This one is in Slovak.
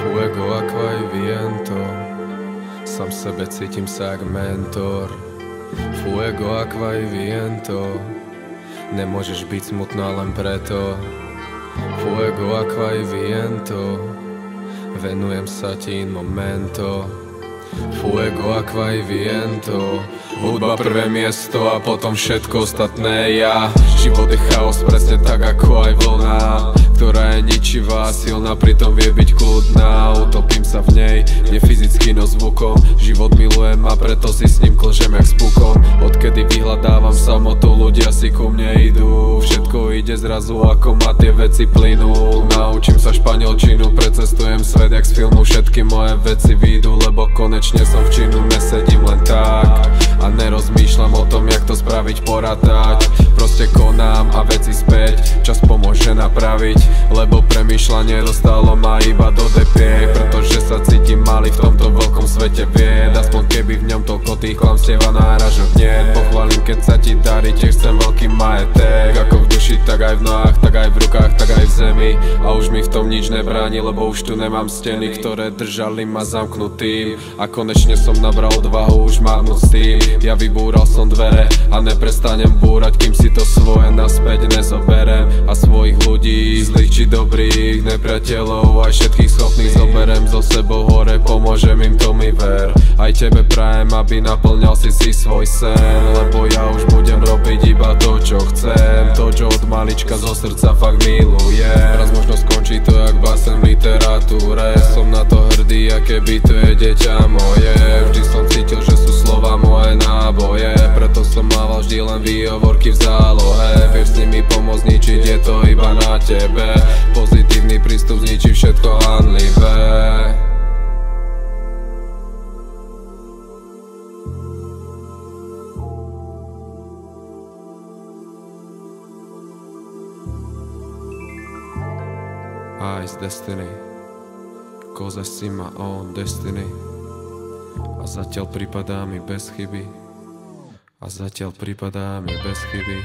Fuego, aqua y viento, sám sebe cítim sa jak mentor. Fuego, aqua y viento, nemôžeš byť smutná len preto. Fuego, aqua y viento, venujem sa ti in momento. Fuego, aqua y viento, hudba prvé miesto a potom všetko ostatné ja. Život je chaos presne tak ako aj vlna, ktorá je ničivá, silná, pritom vie byť kľudná. Utopím sa v nej, nie fyzicky, no zvukom. Život milujem a preto si s ním klžem jak s pukom. Odkedy vyhľadávam samotu, ľudia si ku mne idú. Všetko ide zrazu, ako ma tie veci plynú. Naučím sa španielčinu, precestujem svet jak z filmu. Všetky moje veci výjdu, lebo konečne som v činu. Nesedím len tak a nerozmýšľam o tom, jak to spraviť, poratať. Proste konám a veci späť čas pomôže napraviť, lebo premýšľanie dostalo ma iba do depiek. Pretože sa cítim malý v tomto veľkom svete vied, aspoň keby v ňom toľko tých klamstiev a náražok niet. Pochválim, keď sa ti darí, tiež chcem veľký majetek, ako v duši, tak aj v nohách, tak aj v rukách, tak aj v zemi. A už mi v tom nič nebráni, lebo už tu nemám steny, ktoré držali ma zamknutým. A konečne som nabral odvahu už mávnuť s tým. Ja vybúral som dvere a neprestanem búrať, kým si to svoje naspäť nezoberem. A svojich ľudí, zlých či dobrých, nepriateľov, aj všetkých schopných zoberem so sebou hore, pomôžem im, to mi ver. Aj tebe prajem, aby naplňal si svoj sen, lebo ja už budem robiť iba to, čo chcem. To, čo od malička zo srdca fakt milujem. Raz možno skončí to jak basen v literatúre, som na to hrdý, aké by to je dieťa moje. Vždy som cítil, že sú slova moje náboje, preto som mával vždy len výhovorky v zálohe. Vieš s nimi pomôcť, ničiť je to iba na tebe. Pozitívny prístup zničí všetko hanlivé. Ice Destiny, cause I see my own destiny. A zatiaľ pripadá mi bez chyby. A zatiaľ pripadá mi bez chyby.